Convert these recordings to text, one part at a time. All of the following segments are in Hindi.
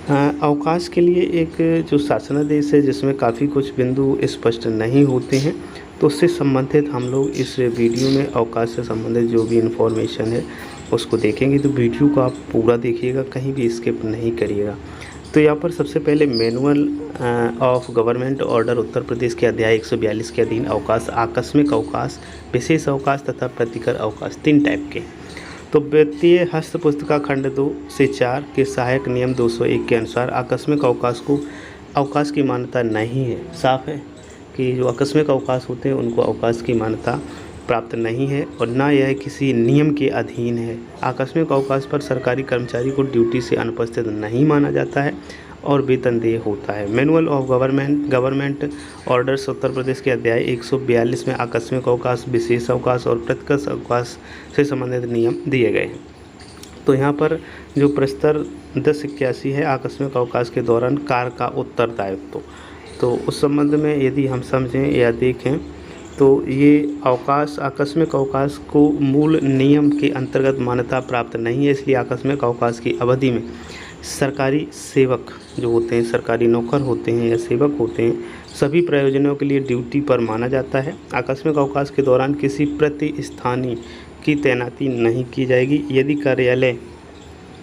अवकाश के लिए एक जो शासनादेश है जिसमें काफ़ी कुछ बिंदु स्पष्ट नहीं होते हैं, तो उससे संबंधित हम लोग इस वीडियो में अवकाश से संबंधित जो भी इन्फॉर्मेशन है उसको देखेंगे। तो वीडियो को आप पूरा देखिएगा, कहीं भी स्किप नहीं करिएगा। तो यहाँ पर सबसे पहले manual of government order Uttar Pradesh के अध्याय 142 के अधीन अवकाश, आकस्मिक अवकाश, विशेष अवकाश तथा प्रतिकर अवकाश 3 टाइप के। तो वित्तीय हस्त पुस्तिका खंड 2 से 4 के सहायक नियम 201 के अनुसार आकस्मिक अवकाश को अवकाश की मान्यता नहीं है। साफ है कि जो आकस्मिक अवकाश होते हैं उनको अवकाश की मान्यता प्राप्त नहीं है और ना यह किसी नियम के अधीन है। आकस्मिक अवकाश पर सरकारी कर्मचारी को ड्यूटी से अनुपस्थित नहीं माना जाता है और वेतनदेय होता है। Manual of government orders Uttar Pradesh के अध्याय 142 में आकस्मिक अवकाश, विशेष अवकाश और प्रतिकर अवकाश से संबंधित नियम दिए गए हैं। तो यहाँ पर जो प्रस्तर 1081 है, आकस्मिक अवकाश के दौरान कार का उत्तरदायित्व, तो उस संबंध में यदि हम समझें या देखें तो ये अवकाश, आकस्मिक अवकाश को मूल नियम के अंतर्गत मान्यता प्राप्त नहीं है। इसलिए आकस्मिक अवकाश की अवधि में सरकारी सेवक जो होते हैं, सरकारी नौकर होते हैं या सेवक होते हैं, सभी प्रयोजनों के लिए ड्यूटी पर माना जाता है। आकस्मिक अवकाश के दौरान किसी प्रतिस्थानी की तैनाती नहीं की जाएगी। यदि कार्यालय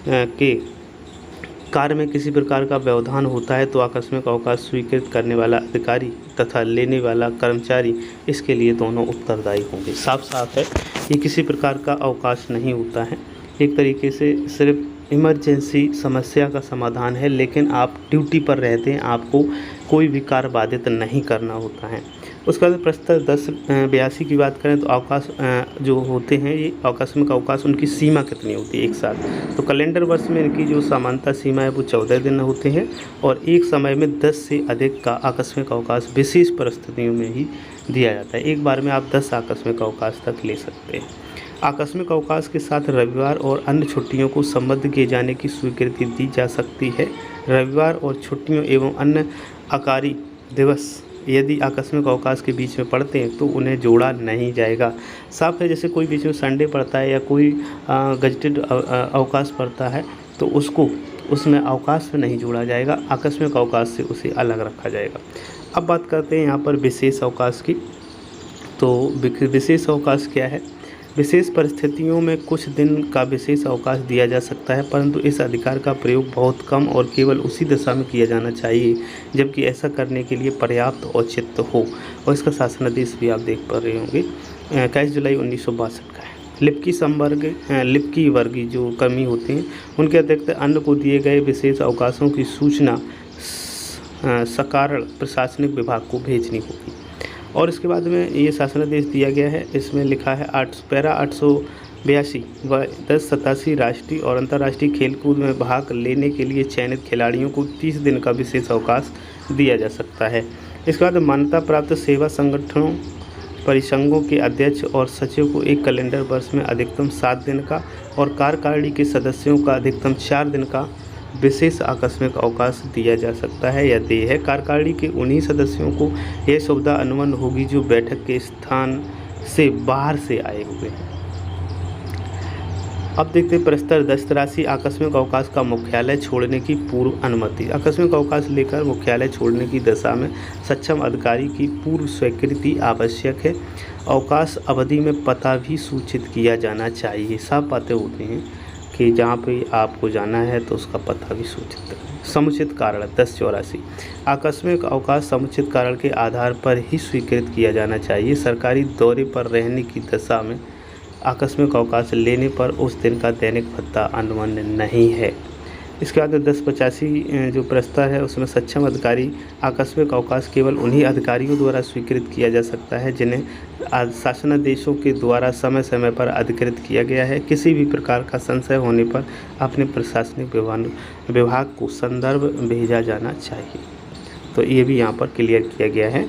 के कार्य में किसी प्रकार का व्यवधान होता है तो आकस्मिक अवकाश स्वीकृत करने वाला अधिकारी तथा लेने वाला कर्मचारी इसके लिए दोनों उत्तरदायी होंगे। साफ साफ है, ये किसी प्रकार का अवकाश नहीं होता है, एक तरीके से सिर्फ इमरजेंसी समस्या का समाधान है, लेकिन आप ड्यूटी पर रहते हैं, आपको कोई भी कार्य बाधित नहीं करना होता है। उसके बाद प्रस्तर 1082 की बात करें तो अवकाश जो होते हैं, ये आकस्मिक अवकाश, उनकी सीमा कितनी होती है एक साल। तो कैलेंडर वर्ष में इनकी जो सामान्यतः सीमा है वो 14 दिन होते हैं और एक समय में 10 से अधिक का आकस्मिक अवकाश विशेष परिस्थितियों में ही दिया जाता है। एक बार में आप 10 आकस्मिक अवकाश तक ले सकते हैं। आकस्मिक अवकाश के साथ रविवार और अन्य छुट्टियों को संबद्ध किए जाने की स्वीकृति दी जा सकती है। रविवार और छुट्टियों एवं अन्य आकारी दिवस यदि आकस्मिक अवकाश के बीच में पड़ते हैं तो उन्हें जोड़ा नहीं जाएगा। साफ है, जैसे कोई बीच में संडे पड़ता है या कोई गजटेड अवकाश पड़ता है तो उसको उसमें अवकाश में नहीं जोड़ा जाएगा, आकस्मिक अवकाश से उसे अलग रखा जाएगा। अब बात करते हैं यहाँ पर विशेष अवकाश की। तो विशेष अवकाश क्या है? विशेष परिस्थितियों में कुछ दिन का विशेष अवकाश दिया जा सकता है, परंतु इस अधिकार का प्रयोग बहुत कम और केवल उसी दशा में किया जाना चाहिए जबकि ऐसा करने के लिए पर्याप्त औचित्य हो। और इसका शासनादेश भी आप देख पा रहे होंगे, 21 जुलाई 1962 का है। लिप्की वर्गीय जो कर्मी होते हैं उनके अतिरिक्त अन्य को दिए गए विशेष अवकाशों की सूचना सकारण प्रशासनिक विभाग को भेजनी होगी। और इसके बाद में ये शासनादेश दिया गया है, इसमें लिखा है पैरा 882 व 1087 राष्ट्रीय और अंतर्राष्ट्रीय खेलकूद में भाग लेने के लिए चयनित खिलाड़ियों को 30 दिन का विशेष अवकाश दिया जा सकता है। इसके बाद मान्यता प्राप्त सेवा संगठनों परिसंघों के अध्यक्ष और सचिव को एक कैलेंडर वर्ष में अधिकतम 7 दिन का और कार्यकारिणी के सदस्यों का अधिकतम 4 दिन का विशेष आकस्मिक अवकाश दिया जा सकता है या देय है। कार्यकारिणी के उन्हीं सदस्यों को यह सुविधा अनुमन होगी जो बैठक के स्थान से बाहर से आए हुए हैं। अब देखते हैं प्रस्तर 1083 आकस्मिक अवकाश का मुख्यालय छोड़ने की पूर्व अनुमति। आकस्मिक अवकाश लेकर मुख्यालय छोड़ने की दशा में सक्षम अधिकारी की पूर्व स्वीकृति आवश्यक है। अवकाश अवधि में पता भी सूचित किया जाना चाहिए। सब बातें होती हैं कि जहाँ पे आपको जाना है तो उसका पता भी सूचित करें। समुचित कारण 1084 आकस्मिक अवकाश समुचित कारण के आधार पर ही स्वीकृत किया जाना चाहिए। सरकारी दौरे पर रहने की दशा में आकस्मिक अवकाश लेने पर उस दिन का दैनिक भत्ता अनुमन्य नहीं है। इसके बाद 1085 जो प्रस्ताव है उसमें सक्षम अधिकारी आकस्मिक अवकाश केवल उन्हीं अधिकारियों द्वारा स्वीकृत किया जा सकता है जिन्हें शासनादेशों के द्वारा समय समय पर अधिकृत किया गया है। किसी भी प्रकार का संशय होने पर अपने प्रशासनिक विभाग को संदर्भ भेजा जाना चाहिए। तो ये भी यहाँ पर क्लियर किया गया है।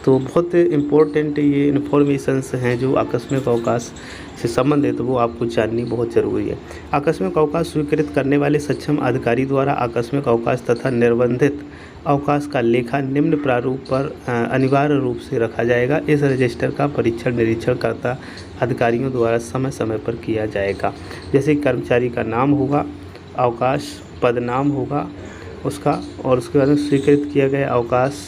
तो बहुत इम्पोर्टेंट ये इन्फॉर्मेशंस हैं जो आकस्मिक अवकाश से संबंधित, वो आपको जाननी बहुत ज़रूरी है। आकस्मिक अवकाश स्वीकृत करने वाले सक्षम अधिकारी द्वारा आकस्मिक अवकाश तथा निर्बंधित अवकाश का लेखा निम्न प्रारूप पर अनिवार्य रूप से रखा जाएगा। इस रजिस्टर का परीक्षण निरीक्षण करता अधिकारियों द्वारा समय समय पर किया जाएगा। जैसे कर्मचारी का नाम होगा, अवकाश पदनाम होगा उसका, और उसके बाद में स्वीकृत किया गया अवकाश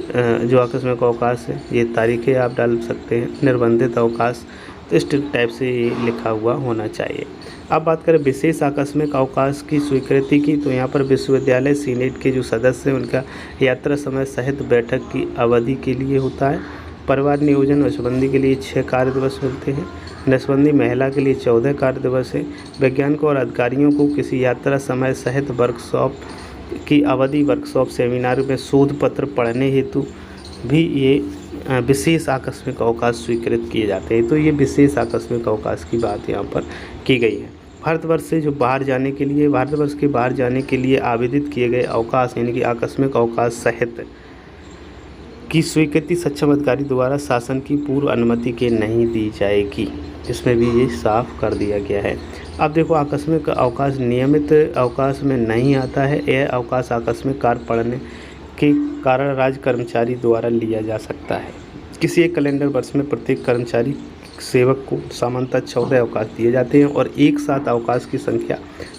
जो आकस्मिक अवकाश है, ये तारीखें आप डाल सकते हैं। निर्बंधित अवकाश, तो इस टाइप से ये लिखा हुआ होना चाहिए। अब बात करें विशेष आकस्मिक अवकाश की स्वीकृति की, तो यहाँ पर विश्वविद्यालय सीनेट के जो सदस्य हैं उनका यात्रा समय सहित बैठक की अवधि के लिए होता है। परिवार नियोजन नसबंदी के लिए 6 कार्य दिवस मिलते हैं। नसबंदी महिला के लिए 14 कार्य दिवस है। वैज्ञानिकों और अधिकारियों को किसी यात्रा समय सहित वर्कशॉप की अवधि, वर्कशॉप सेमिनार में शोध पत्र पढ़ने हेतु भी ये विशेष आकस्मिक अवकाश स्वीकृत किए जाते हैं। तो ये विशेष आकस्मिक अवकाश की बात यहाँ पर की गई है। भारतवर्ष से जो बाहर जाने के लिए, भारतवर्ष के बाहर जाने के लिए आवेदित किए गए अवकाश यानी कि आकस्मिक अवकाश सहित की स्वीकृति सक्षम अधिकारी द्वारा शासन की पूर्व अनुमति के नहीं दी जाएगी। इसमें भी ये साफ कर दिया गया है। अब देखो, आकस्मिक अवकाश नियमित अवकाश में नहीं आता है। यह अवकाश आकस्मिक कार्य पड़ने के कारण राज्य कर्मचारी द्वारा लिया जा सकता है। किसी एक कैलेंडर वर्ष में प्रत्येक कर्मचारी सेवक को सामान्यतः 14 अवकाश दिए जाते हैं और एक साथ अवकाश की संख्या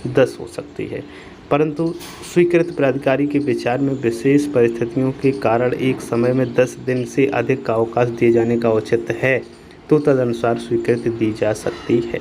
10 हो सकती है, परंतु स्वीकृत प्राधिकारी के विचार में विशेष परिस्थितियों के कारण एक समय में 10 दिन से अधिक का अवकाश दिए जाने का औचित्य है, तो तदनुसार स्वीकृति दी जा सकती है।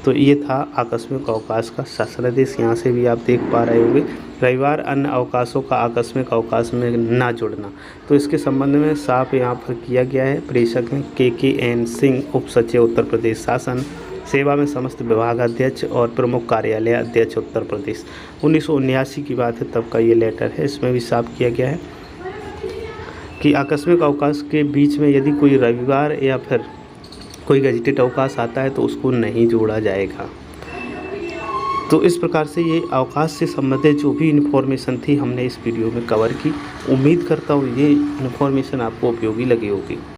तो ये था आकस्मिक अवकाश का शासनादेश। यहाँ से भी आप देख पा रहे होंगे, रविवार अन्य अवकाशों का आकस्मिक अवकाश में ना जुड़ना, तो इसके संबंध में साफ यहाँ पर किया गया है। प्रेषक हैं KKN सिंह, उप सचिव उत्तर प्रदेश शासन, सेवा में समस्त विभागाध्यक्ष और प्रमुख कार्यालय अध्यक्ष उत्तर प्रदेश। 1979 की बात है, तब का ये लेटर है। इसमें भी साफ किया गया है कि आकस्मिक अवकाश के बीच में यदि कोई रविवार या फिर कोई गजेटेड अवकाश आता है तो उसको नहीं जोड़ा जाएगा। तो इस प्रकार से ये अवकाश से संबंधित जो भी इन्फॉर्मेशन थी हमने इस वीडियो में कवर की। उम्मीद करता हूँ ये इन्फॉर्मेशन आपको उपयोगी लगी होगी।